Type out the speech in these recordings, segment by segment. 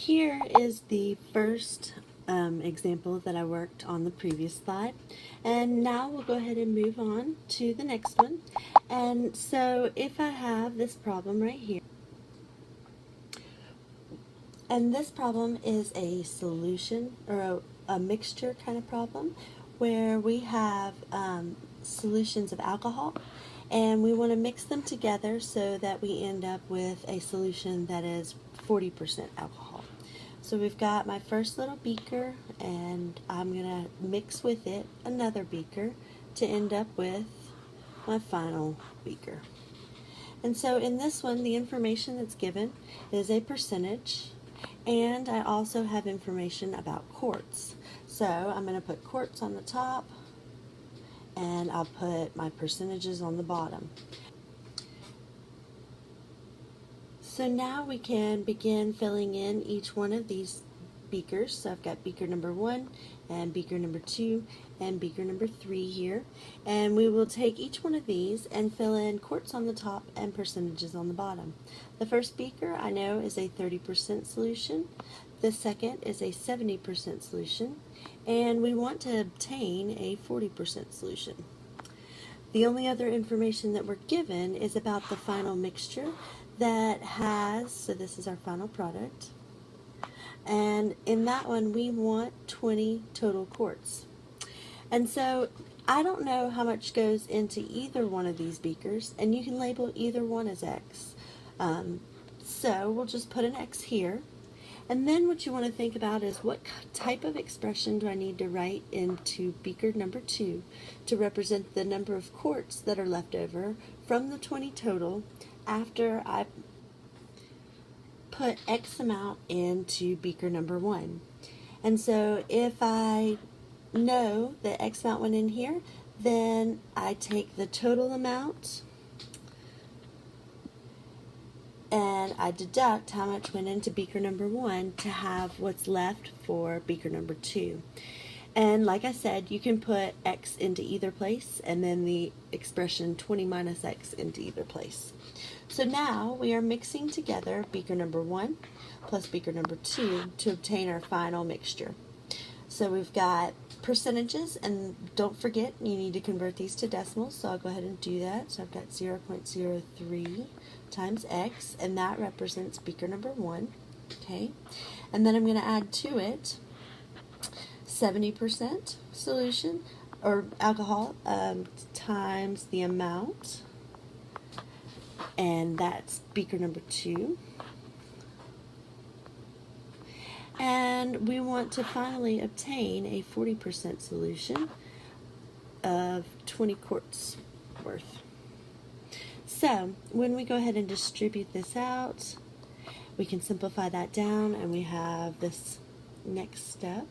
Here is the first example that I worked on the previous slide, and now we'll go ahead and move on to the next one. And so if I have this problem right here, and this problem is a solution or a mixture kind of problem where we have solutions of alcohol and we want to mix them together so that we end up with a solution that is 40% alcohol. So we've got my first little beaker and I'm going to mix with it another beaker to end up with my final beaker. And so in this one, the information that's given is a percentage, and I also have information about quarts. So I'm going to put quarts on the top, and I'll put my percentages on the bottom. So now we can begin filling in each one of these beakers. So I've got beaker number 1 and beaker number 2 and beaker number 3 here, and we will take each one of these and fill in quarts on the top and percentages on the bottom. The first beaker I know is a 30% solution, the second is a 70% solution, and we want to obtain a 40% solution. The only other information that we're given is about the final mixture that has, so this is our final product, and in that one we want 20 total quarts. And so I don't know how much goes into either one of these beakers, and you can label either one as X. So we'll just put an X here. And then what you want to think about is what type of expression do I need to write into beaker number 2 to represent the number of quarts that are left over from the 20 total after I put X amount into beaker number 1. And so if I know that X amount went in here, then I take the total amount and I deduct how much went into beaker number 1 to have what's left for beaker number 2. And like I said, you can put X into either place and then the expression 20 minus X into either place. So now we are mixing together beaker number 1 plus beaker number 2 to obtain our final mixture. So we've got percentages, and don't forget you need to convert these to decimals, so I'll go ahead and do that. So I've got 0.03 times X, and that represents beaker number 1. Okay, and then I'm going to add to it 70% solution or alcohol times the amount, and that's beaker number 2. And we want to finally obtain a 40% solution of 20 quarts worth. So when we go ahead and distribute this out, we can simplify that down, and we have this next step.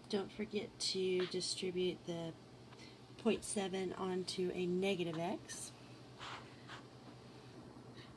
Don't forget to distribute the 0.7 onto a negative X.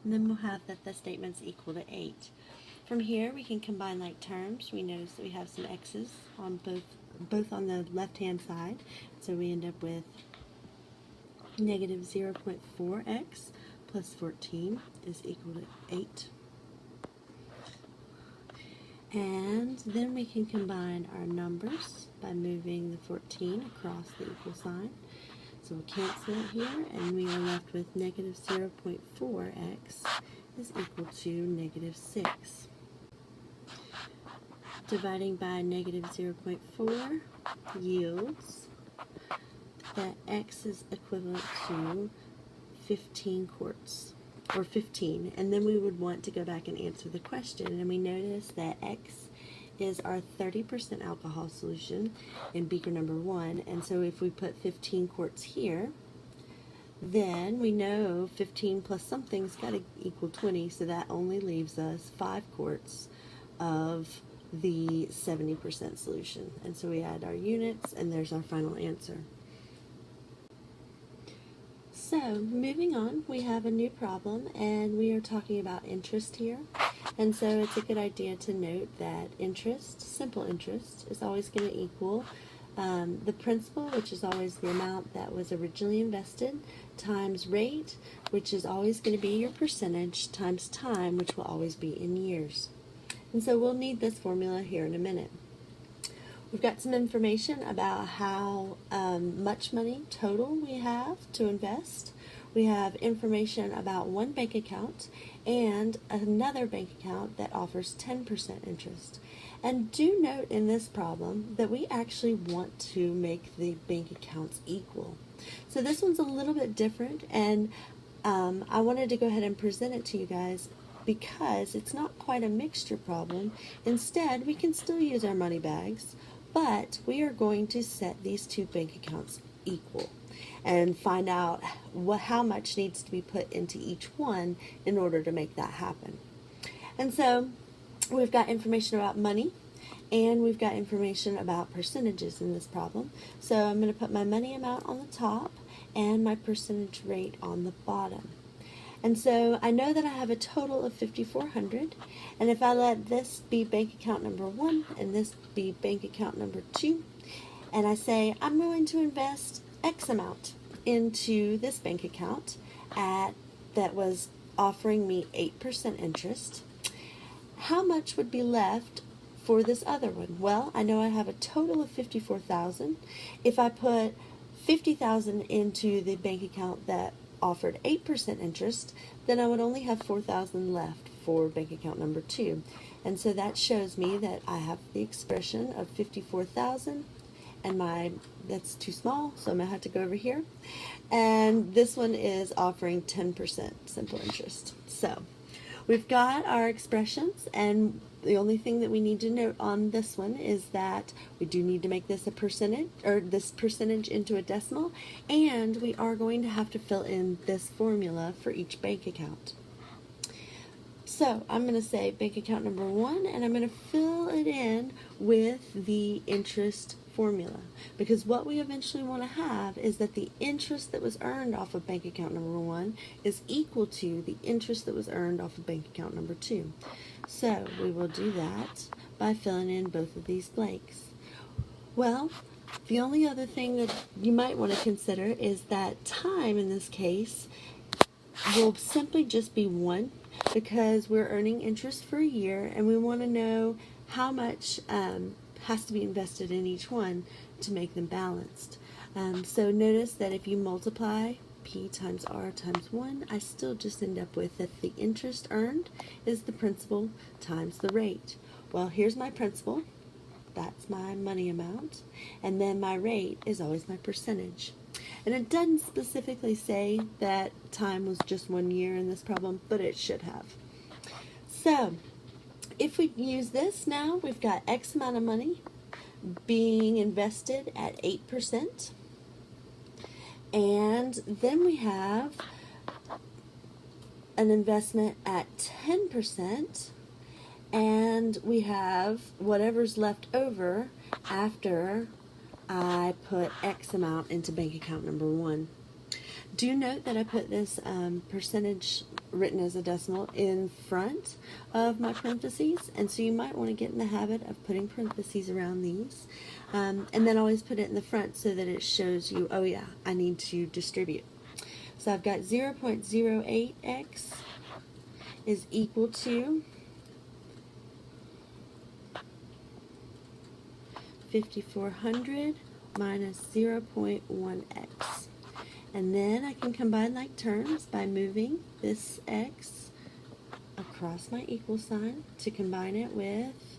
And then we'll have that the statement's equal to 8. From here we can combine like terms. We notice that we have some X's on both on the left hand side. So we end up with negative 0.4x plus 14 is equal to 8. And then we can combine our numbers by moving the 14 across the equal sign. So we'll cancel it here, and we are left with negative 0.4x is equal to negative 6. Dividing by negative 0.4 yields that x is equivalent to 15 quarts. Or 15, and then we would want to go back and answer the question, and we notice that X is our 30% alcohol solution in beaker number 1, and so if we put 15 quarts here, then we know 15 plus something's got to equal 20, so that only leaves us 5 quarts of the 70% solution, and so we add our units, and there's our final answer. So, moving on, we have a new problem, and we are talking about interest here. And so it's a good idea to note that interest, simple interest, is always going to equal the principal, which is always the amount that was originally invested, times rate, which is always going to be your percentage, times time, which will always be in years. And so we'll need this formula here in a minute. We've got some information about how much money total we have to invest. We have information about one bank account and another bank account that offers 10% interest. And do note in this problem that we actually want to make the bank accounts equal. So this one's a little bit different, and I wanted to go ahead and present it to you guys because it's not quite a mixture problem. Instead, we can still use our money bags, but we are going to set these two bank accounts equal and find out how much needs to be put into each one in order to make that happen. And so we've got information about money and we've got information about percentages in this problem. So I'm going to put my money amount on the top and my percentage rate on the bottom. And so I know that I have a total of $5,400, and if I let this be bank account number 1 and this be bank account number 2, and I say I'm going to invest X amount into this bank account that was offering me 8% interest, how much would be left for this other one? Well, I know I have a total of $54,000. If I put $50,000 into the bank account that offered 8% interest, then I would only have $4,000 left for bank account number 2. And so that shows me that I have the expression of $54,000, and that's too small, so I'm going to have to go over here. And this one is offering 10% simple interest. So we've got our expressions, and the only thing that we need to note on this one is that we do need to make this a percentage, or this percentage into a decimal, and we are going to have to fill in this formula for each bank account. So I'm going to say bank account number 1, and I'm going to fill it in with the interest formula, because what we eventually want to have is that the interest that was earned off of bank account number 1 is equal to the interest that was earned off of bank account number 2. So we will do that by filling in both of these blanks. Well, the only other thing that you might want to consider is that time in this case will simply just be 1, because we're earning interest for a year and we want to know how much has to be invested in each one to make them balanced. So notice that if you multiply P times R times 1, I still just end up with that the interest earned is the principal times the rate. Well, here's my principal, that's my money amount, and then my rate is always my percentage. And it doesn't specifically say that time was just 1 year in this problem, but it should have. So if we use this now, we've got X amount of money being invested at 8%. And then we have an investment at 10%, and we have whatever's left over after I put X amount into bank account number 1. Do note that I put this percentage written as a decimal in front of my parentheses, and so you might want to get in the habit of putting parentheses around these, and then always put it in the front so that it shows you, oh yeah, I need to distribute. So I've got 0.08x is equal to 5,400 minus 0.1x. And then I can combine like terms by moving this x across my equal sign to combine it with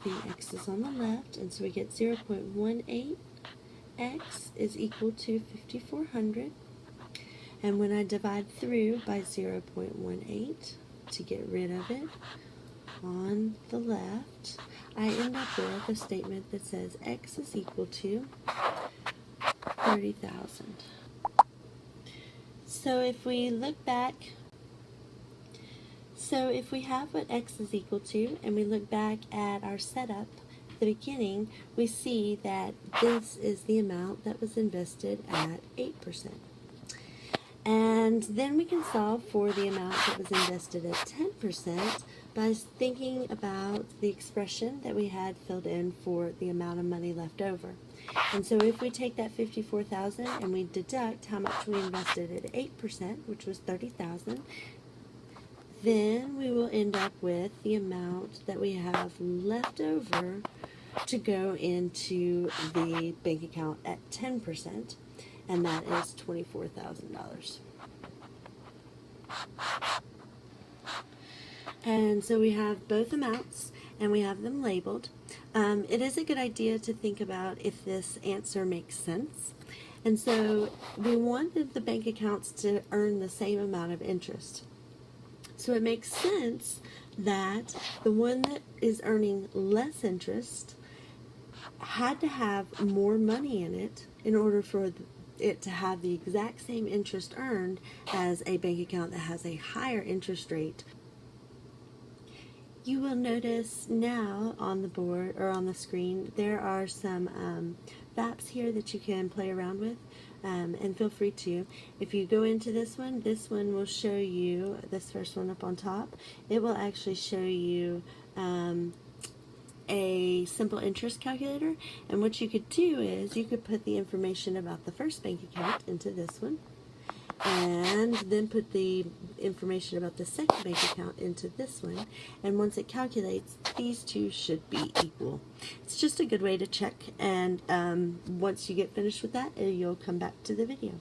the x's on the left, and so we get 0.18x is equal to 5,400. And when I divide through by 0.18 to get rid of it on the left, I end up with a statement that says x is equal to 30,000. So if we look back, if we have what x is equal to, and we look back at our setup at the beginning, we see that this is the amount that was invested at 8%. And then we can solve for the amount that was invested at 10% by thinking about the expression that we had filled in for the amount of money left over. And so if we take that $54,000 and we deduct how much we invested at 8%, which was $30,000, then we will end up with the amount that we have left over to go into the bank account at 10%, and that is $24,000. And so we have both amounts, and we have them labeled. It is a good idea to think about if this answer makes sense. And so we wanted the bank accounts to earn the same amount of interest. So it makes sense that the one that is earning less interest had to have more money in it in order for it to have the exact same interest earned as a bank account that has a higher interest rate. You will notice now on the board or on the screen there are some maps here that you can play around with, and feel free to. If you go into this one will show you, this first one up on top, it will actually show you a simple interest calculator, and what you could do is you could put the information about the first bank account into this one, and then put the information about the second bank account into this one, and once it calculates, these two should be equal. It's just a good way to check, and once you get finished with that, you'll come back to the video.